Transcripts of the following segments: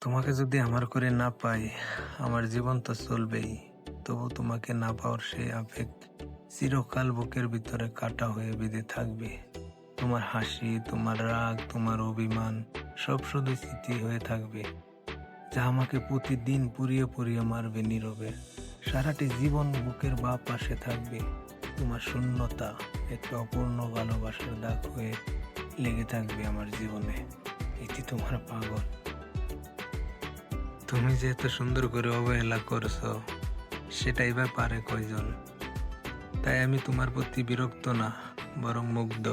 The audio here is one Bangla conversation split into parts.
তোমাকে যদি আমার করে না পাই, আমার জীবন তো চলবেই। তবু তোমাকে না পাওয়ার সেই আবেগ চিরকাল বুকের ভিতরে কাটা হয়ে বেঁধে থাকবে। তোমার হাসি, তোমার রাগ, তোমার অভিমান সব শুধু স্মৃতি হয়ে থাকবে, যা আমাকে প্রতিদিন পুড়িয়ে পুড়িয়ে মারবে নীরবে। সারাটি জীবন বুকের বাঁ পাশে থাকবে তোমার শূন্যতা, একটা অপূর্ণ ভালোবাসার দাগ হয়ে লেগে থাকবে আমার জীবনে। এটি তোমার পাগল। তুমি যে এত সুন্দর করে অবহেলা করছো, সেটাই বা পারে কয়জন? তাই আমি তোমার প্রতি বিরক্ত না, বরং মুগ্ধ।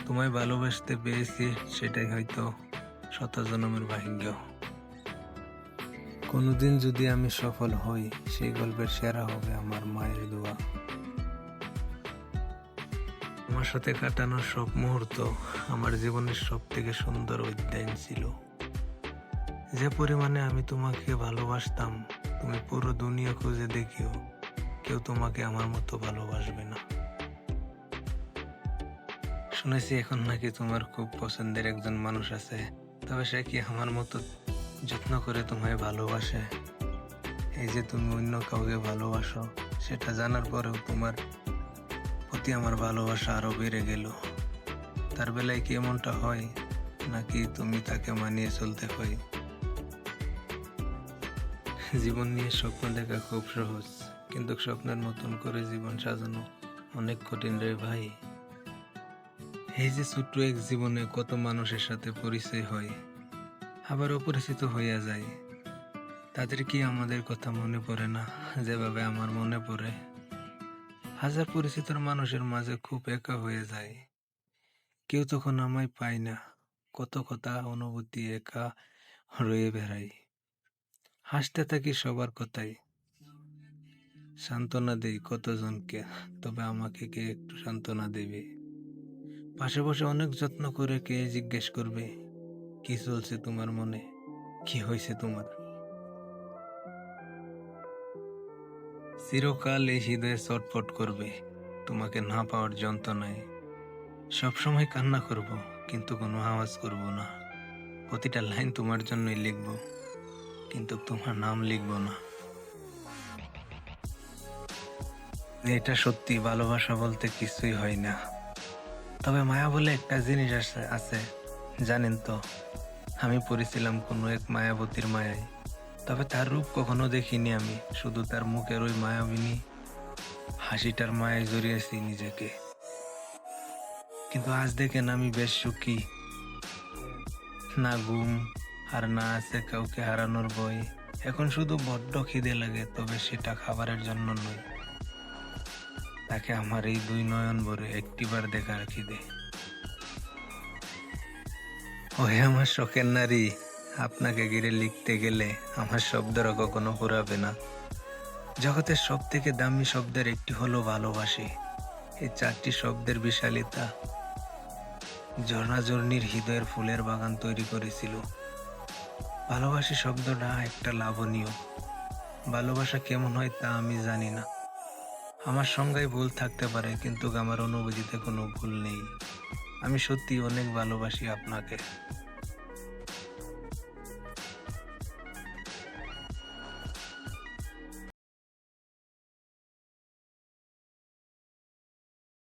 তোমায় ভালোবাসতে পেরেছি, সেটাই হয়তো শত জন্মের ভাগ্য। কোনোদিন যদি আমি সফল হই, সেই গল্পের সেরা হবে আমার মায়ের দোয়া। তোমার সাথে কাটানো সব মুহূর্ত আমার জীবনের সব থেকে সুন্দর অধ্যায় ছিল। যে পরিমাণে আমি তোমাকে ভালোবাসতাম, তুমি পুরো দুনিয়া খুঁজে দেখিও, কেউ তোমাকে আমার মতো ভালোবাসবে না। শুনেছি এখন নাকি তোমার খুব পছন্দের একজন মানুষ আছে, তবে সে কি আমার মতো যত্ন করে তোমায় ভালোবাসে? এই যে তুমি অন্য কাউকে ভালোবাসো, সেটা জানার পরেও তোমার প্রতি আমার ভালোবাসা আরো বেড়ে গেল। তার বেলায় কি এমনটা হয়, নাকি তুমি তাকে মানিয়ে চলতে হয়? জীবন নিয়ে স্বপ্ন দেখা খুব সহজ, কিন্তু স্বপ্নের মতন করে জীবন সাজানো অনেক কঠিন রে ভাই। এই যে ছোট্ট এক জীবনে কত মানুষের সাথে পরিচয় হয়, আবার অপরিচিত হইয়া যায়। তাদের কি আমাদের কথা মনে পড়ে না, যেভাবে আমার মনে পড়ে? হাজার পরিচিত মানুষের মাঝে খুব একা হয়ে যায়, কেউ তখন আমায় পায় না। কত কথা অনুভূতি একা রয়ে বেড়াই, হাসতে থাকি সবার কথাই, সান্ত্বনা দেই কতজনকে, তবে আমাকে কে একটু সান্ত্বনা দেবে? পাশে বসে অনেক যত্ন করে কে জিজ্ঞেস করবে, কি চলছে তোমার মনে, কি হয়েছে তোমার? চিরকাল এই হৃদয়ে ছটফট করবে তোমাকে না পাওয়ার যন্ত্রণায়। সবসময় কান্না করব, কিন্তু কোনো আওয়াজ করব না। প্রতিটা লাইন তোমার জন্যই লিখব, কিন্তু তোমার নাম লিখব না। এটা সত্যি, ভালোবাসা বলতে কিছুই হয় না, তবে মায়া বলে একটা জিনিস আছে জানেন তো? আমি পড়েছিলাম কোনো এক মায়াবতীর মায়ায়, তবে তার রূপ কখনো দেখিনি আমি, শুধু তার মুখের ওই মায়াবিনী হাসিটার মায়ায় জড়িয়েছি নিজেকে। কিন্তু আজ দেখেন আমি বেশ সুখী, না ঘুম আর না আছে কাউকে হারানোর ভয়। এখন শুধু বড্ড খিদে লাগে, তবে সেটা খাবারের জন্য নয়, তাকে আমার এই দুই নয়ন ভরে একটিবার দেখার খিদে। ওহে আমার শখের নারী, আপনাকে ঘিরে লিখতে গেলে আমার শব্দরা কখনো ফুরাবে না। জগতের সব থেকে দামি শব্দের একটি হলো ভালোবাসি। এই চারটি শব্দের বিশালিতা ঝর্ণাঝর্ণির হৃদয়ের ফুলের বাগান তৈরি করেছিল। ভালোবাসি শব্দটা একটা লাবণীয়। ভালোবাসা কেমন হয় তা আমি জানি না, আমার সংজ্ঞায় ভুল থাকতে পারে, কিন্তু আমার অনুভূতিতে কোনো ভুল নেই। আমি সত্যি অনেক ভালোবাসি আপনাকে।